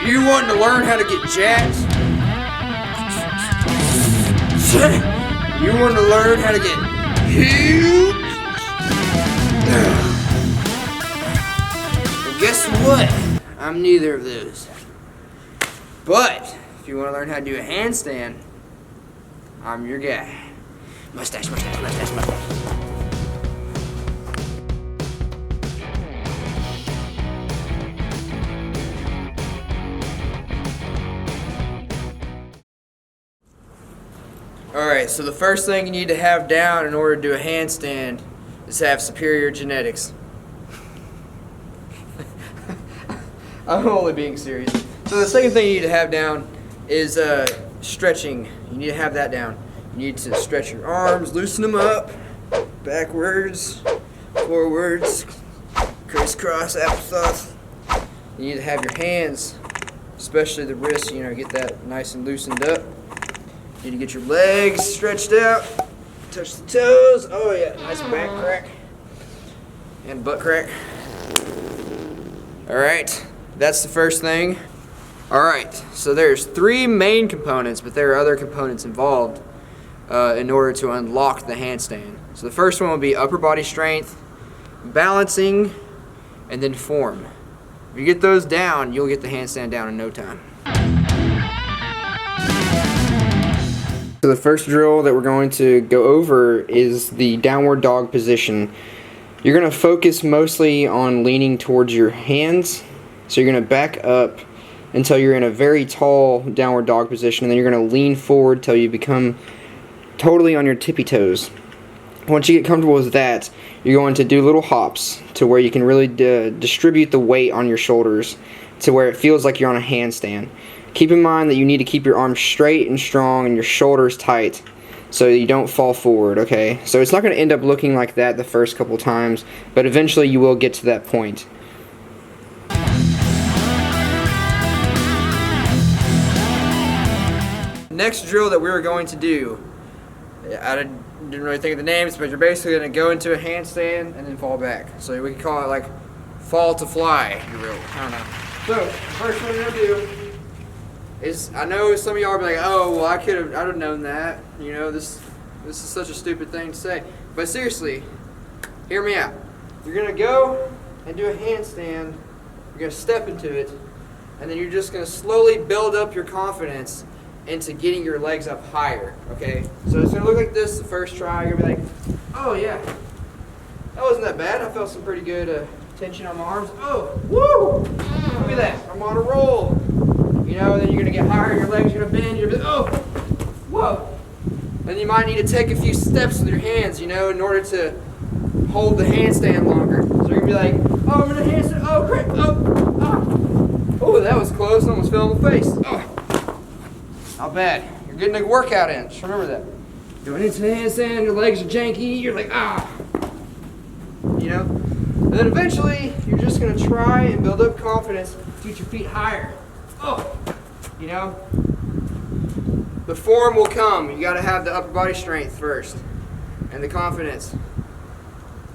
You want to learn how to get jacked? You want to learn how to get huge? Well, guess what? I'm neither of those. But if you want to learn how to do a handstand, I'm your guy. Mustache, mustache, mustache, mustache. Alright, so the first thing you need to have down in order to do a handstand is have superior genetics. I'm only being serious. So the second thing you need to have down is stretching. You need to have that down. You need to stretch your arms, loosen them up, backwards, forwards, crisscross applesauce. You need to have your hands, especially the wrists, get that nice and loosened up. You need to get your legs stretched out, touch the toes. Oh yeah, nice back crack and butt crack. All right, that's the first thing. All right, so there's 3 main components, but there are other components involved in order to unlock the handstand. So the first one will be upper body strength, balancing, and then form. If you get those down, you'll get the handstand down in no time. So the first drill that we're going to go over is the downward dog position. You're going to focus mostly on leaning towards your hands. So you're going to back up until you're in a very tall downward dog position, and then you're going to lean forward until you become totally on your tippy toes. Once you get comfortable with that, you're going to do little hops to where you can really distribute the weight on your shoulders to where it feels like you're on a handstand. Keep in mind that you need to keep your arms straight and strong and your shoulders tight so you don't fall forward, okay? So it's not going to end up looking like that the first couple times, but eventually you will get to that point. Next drill that we're going to do, I didn't really think of the names, but you're basically going to go into a handstand and then fall back. So we can call it like fall to fly, if you will. I don't know. So the first thing we're going to do is, I know some of y'all are like, oh, well, I'd have known that. This is such a stupid thing to say. But seriously, hear me out. You're going to go and do a handstand. You're going to step into it. And then you're just going to slowly build up your confidence into getting your legs up higher, okay? So it's going to look like this the first try. You're going to be like, oh, yeah, that wasn't that bad. I felt some pretty good tension on my arms. Oh, woo! Look at that. I'm on a roll. Then you're going to get higher, your legs are going to bend, you're going to be, oh, whoa. Then you might need to take a few steps with your hands, in order to hold the handstand longer. So you're going to be like, oh, I'm in a handstand, oh, crap, oh, that was close, I almost fell in the face. Oh, not bad. You're getting a workout in, just remember that. Going into the handstand, your legs are janky, you're like, And then eventually, you're just going to try and build up confidence to get your feet higher. Oh, the form will come. You got to have the upper body strength first and the confidence.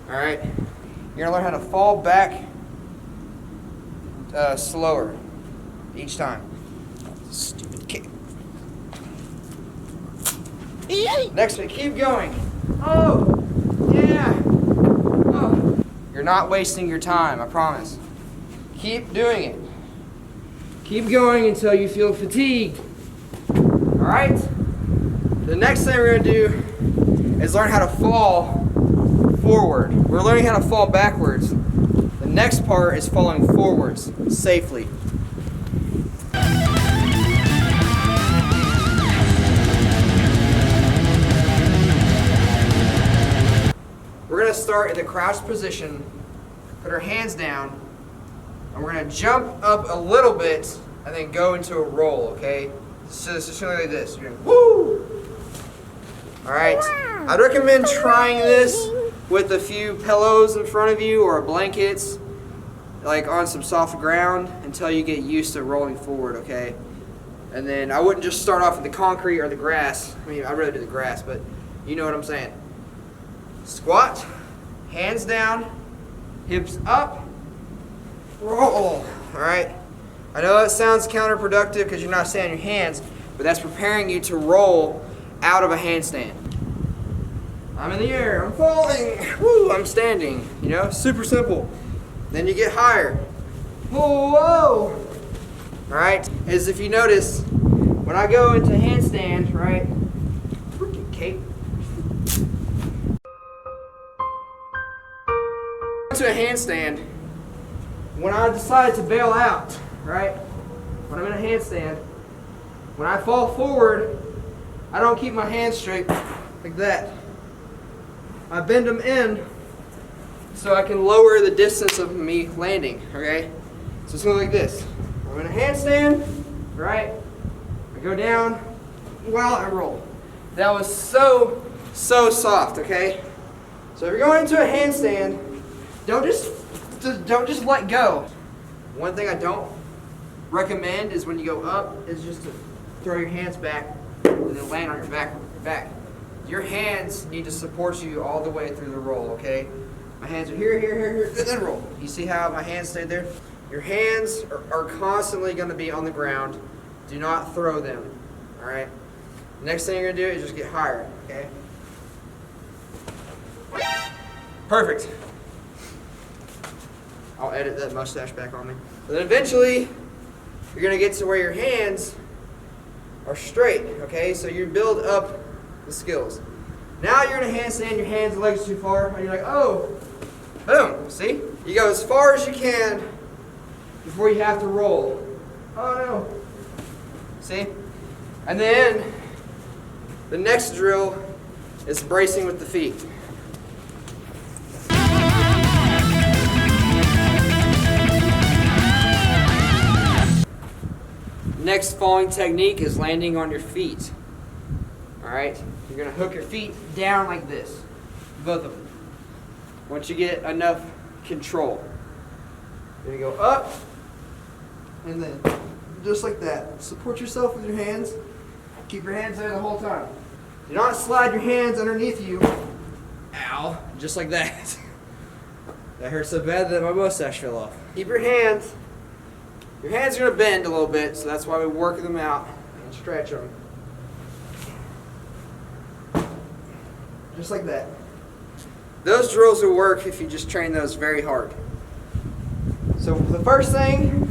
All right, you're gonna learn how to fall back slower each time. Stupid kick. Next, keep going. Oh, yeah. Oh, you're not wasting your time. I promise. Keep doing it. Keep going until you feel fatigued. Alright? The next thing we're going to do is learn how to fall forward. We're learning how to fall backwards. The next part is falling forwards safely. We're going to start in the crouched position, put our hands down, and we're going to jump up a little bit and then go into a roll, okay? So it's just like this. You're going, woo! Alright, I'd recommend trying this with a few pillows in front of you or blankets, like on some soft ground until you get used to rolling forward, okay? And then I wouldn't just start off with the concrete or the grass. I mean, I'd rather do the grass, but you know what I'm saying. Squat, hands down, hips up, roll. Alright? I know it sounds counterproductive because you're not staying on your hands, but that's preparing you to roll out of a handstand. I'm in the air, I'm falling, woo, I'm standing, you know, super simple. Then you get higher. Whoa, whoa. All right, as if you notice, when I go into handstand, right, freaking cape. To a handstand, when I decide to bail out, right, when I'm in a handstand, when I fall forward, I don't keep my hands straight like that. I bend them in so I can lower the distance of me landing, okay? So it's going like this. I'm in a handstand, right? I go down while I roll. That was so soft, okay? So if you're going into a handstand, don't just let go. One thing I don't recommend is when you go up is just to throw your hands back and then land on your back. Your hands need to support you all the way through the roll, okay? My hands are here, and then roll. You see how my hands stay there? Your hands are constantly going to be on the ground. Do not throw them, all right? The next thing you're going to do is just get higher, okay? Perfect. I'll edit that mustache back on me. Then eventually, you're going to get to where your hands are straight, okay? So you build up the skills. Now you're in a handstand, your hands and legs too far, and you're like, oh, boom, see? You go as far as you can before you have to roll. Oh no. See? And then the next drill is bracing with the feet. Next falling technique is landing on your feet. Alright? You're going to hook your feet down like this. Both of them. Once you get enough control. You're going to go up. And then just like that. Support yourself with your hands. Keep your hands there the whole time. Do not slide your hands underneath you. Ow. Just like that. That hurt so bad that my mustache fell off. Keep your hands. Your hands are going to bend a little bit, so that's why we work them out and stretch them. Just like that. Those drills will work if you just train those very hard. So the first thing,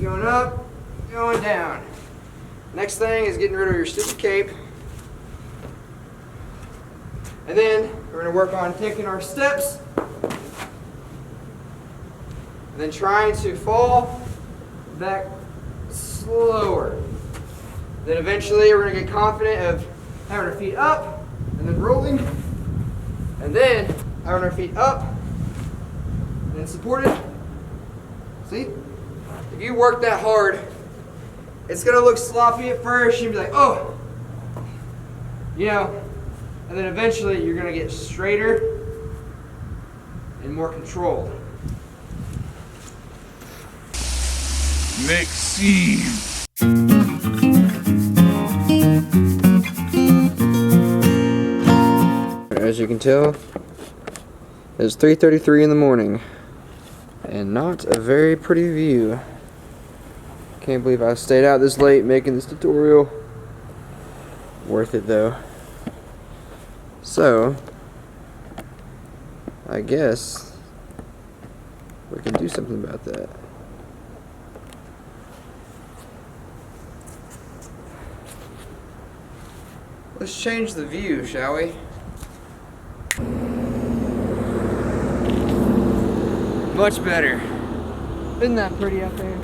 going up, going down. Next thing is getting rid of your stupid cape. And then we're going to work on taking our steps. And then trying to fall back slower. Then eventually we're going to get confident of having our feet up and then rolling. And then having our feet up and then supported. See? If you work that hard, it's going to look sloppy at first. You'll be like, oh. You know, and then eventually you're going to get straighter and more controlled. Next scene. As you can tell, it's 3:33 in the morning and not a very pretty view. Can't believe I stayed out this late making this tutorial. Worth it though. So, I guess we can do something about that. Let's change the view, shall we? Much better. Isn't that pretty out there?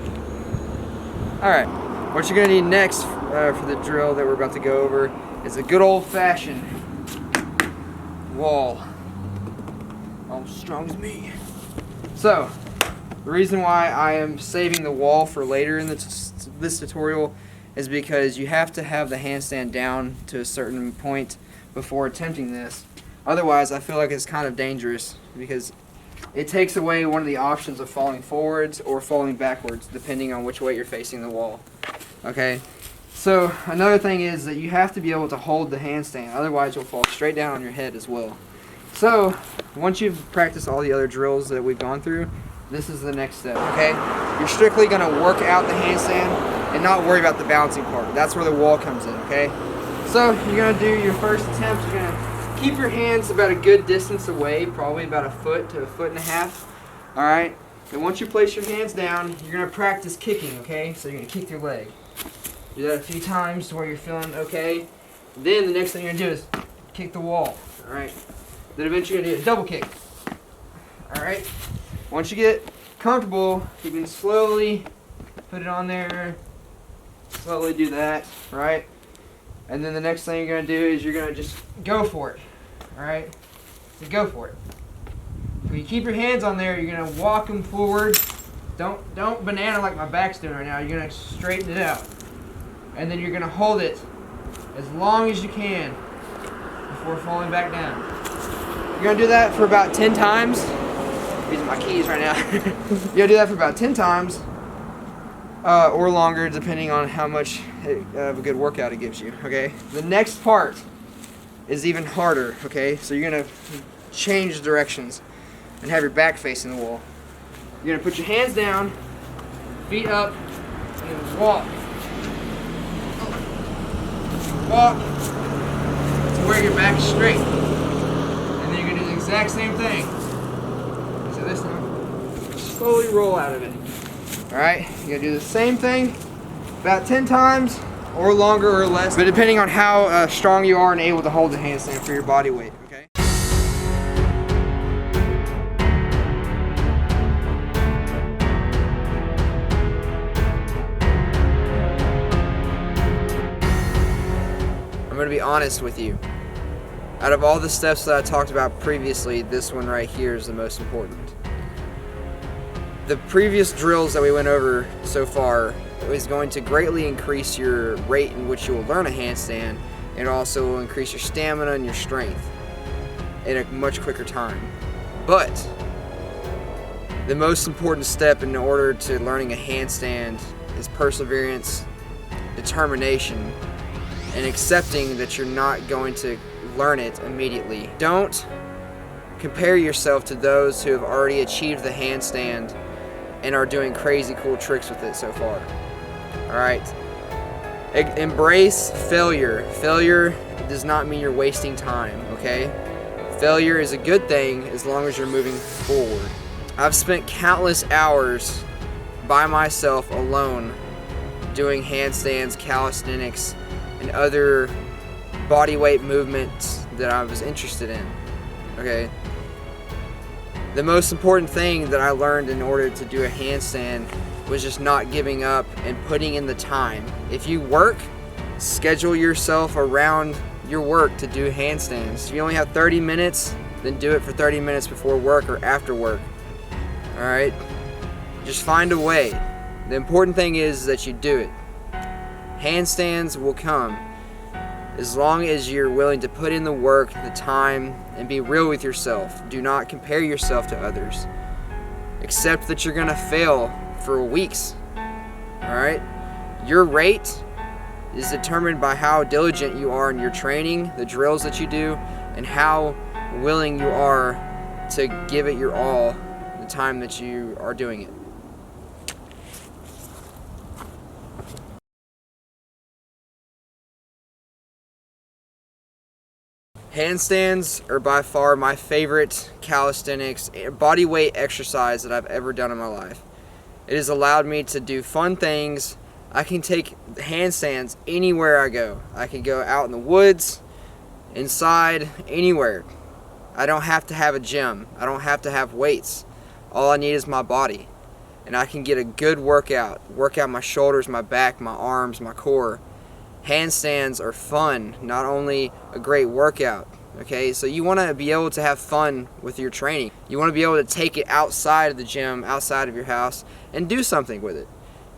Alright, what you're going to need next for the drill that we're about to go over is a good old-fashioned wall. Almost as strong as me. So, the reason why I am saving the wall for later in this tutorial is because you have to have the handstand down to a certain point before attempting this. Otherwise, I feel like it's kind of dangerous because it takes away one of the options of falling forwards or falling backwards, depending on which way you're facing the wall. Okay? So, another thing is that you have to be able to hold the handstand, otherwise you'll fall straight down on your head as well. So, once you've practiced all the other drills that we've gone through, this is the next step, okay? You're strictly gonna work out the handstand and not worry about the balancing part. That's where the wall comes in, okay? So you're gonna do your first attempt. You're gonna keep your hands about a good distance away, probably about 1 foot to 1.5 feet, all right? And once you place your hands down, you're gonna practice kicking, okay? So you're gonna kick your leg. Do that a few times to where you're feeling okay. Then the next thing you're gonna do is kick the wall, all right? Then eventually you're gonna do a double kick, all right? Once you get comfortable, you can slowly put it on there, slowly do that, right? And then the next thing you're gonna do is you're gonna just go for it, all right? So go for it. When you keep your hands on there, you're gonna walk them forward. Don't banana like my back's doing right now. You're gonna straighten it out. And then you're gonna hold it as long as you can before falling back down. You're gonna do that for about 10 times. I'm using my keys right now. You're gonna do that for about 10 times or longer, depending on how much of a good workout it gives you, okay? The next part is even harder, okay? So you're gonna change directions and have your back facing the wall. You're gonna put your hands down, feet up, and then walk. Walk to where your back is straight. And then you're gonna do the exact same thing. So this time, slowly roll out of it. All right, you're gonna do the same thing about 10 times or longer or less, but depending on how strong you are and able to hold the handstand for your body weight, okay? I'm gonna be honest with you. Out of all the steps that I talked about previously, this one right here is the most important. The previous drills that we went over so far is going to greatly increase your rate in which you will learn a handstand, and also will increase your stamina and your strength in a much quicker time. But the most important step in order to learning a handstand is perseverance, determination, and accepting that you're not going to learn it immediately. Don't compare yourself to those who have already achieved the handstand and are doing crazy cool tricks with it so far. All right. Embrace failure. Failure does not mean you're wasting time, okay? Failure is a good thing as long as you're moving forward. I've spent countless hours by myself alone doing handstands, calisthenics, and other body weight movements that I was interested in, okay? The most important thing that I learned in order to do a handstand was just not giving up and putting in the time. If you work, schedule yourself around your work to do handstands. If you only have 30 minutes, then do it for 30 minutes before work or after work, all right? Just find a way. The important thing is that you do it. Handstands will come as long as you're willing to put in the work, the time, and be real with yourself. Do not compare yourself to others. Accept that you're gonna fail for weeks, all right? Your rate is determined by how diligent you are in your training, the drills that you do, and how willing you are to give it your all the time that you are doing it. Handstands are by far my favorite calisthenics body weight exercise that I've ever done in my life. It has allowed me to do fun things. I can take handstands anywhere I go. I can go out in the woods, inside, anywhere. I don't have to have a gym. I don't have to have weights. All I need is my body. And I can get a good workout. Work out my shoulders, my back, my arms, my core. Handstands are fun, not only a great workout, okay? So you want to be able to have fun with your training. You want to be able to take it outside of the gym, outside of your house, and do something with it.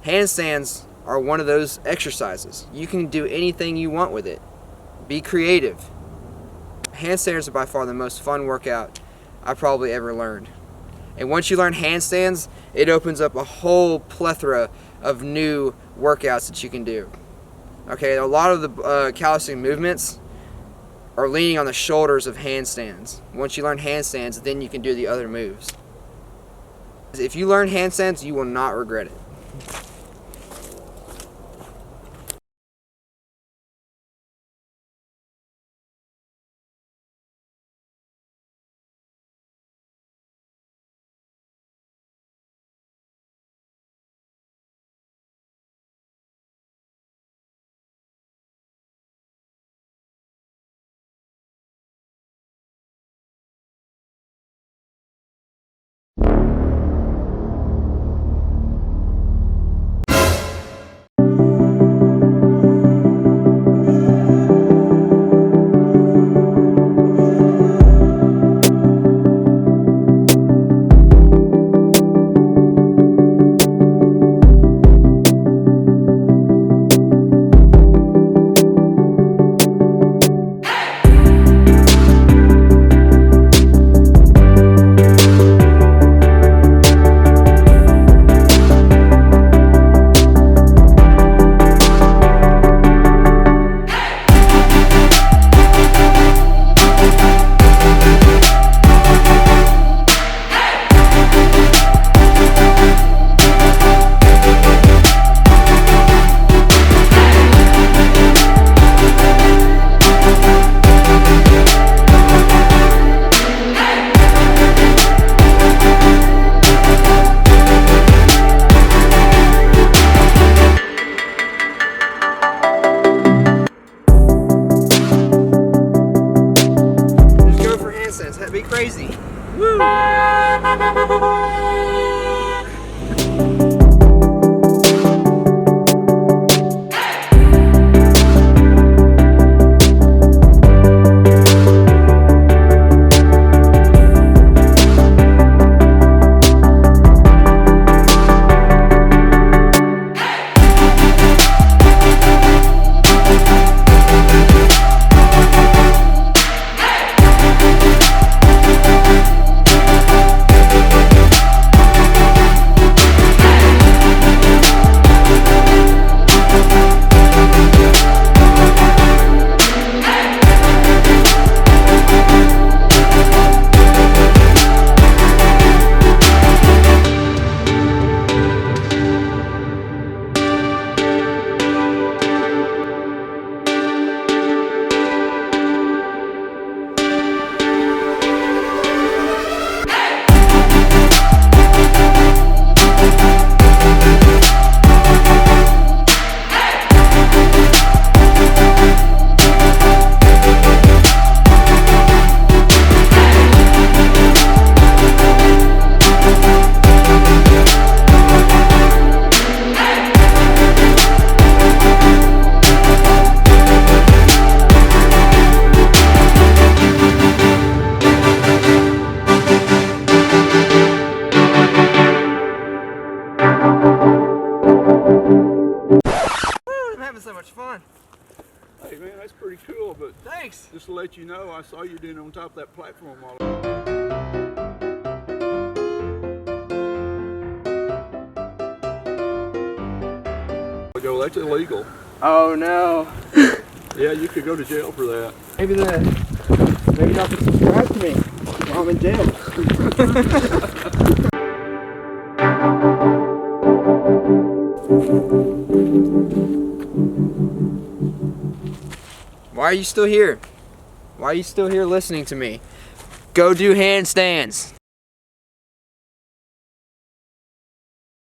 Handstands are one of those exercises. You can do anything you want with it. Be creative. Handstands are by far the most fun workout I probably ever learned. And once you learn handstands, it opens up a whole plethora of new workouts that you can do. Okay, a lot of the calisthenic movements are leaning on the shoulders of handstands. Once you learn handstands, then you can do the other moves. If you learn handstands, you will not regret it. That'd be crazy. Woo! So much fun. Hey man, that's pretty cool, but Thanks. just to let you know, I saw you doing it on top of that platform while ago. That's illegal. Oh no. Yeah, you could go to jail for that. Maybe not to subscribe to me while I'm in jail. Why are you still here? Why are you still here listening to me? Go do handstands.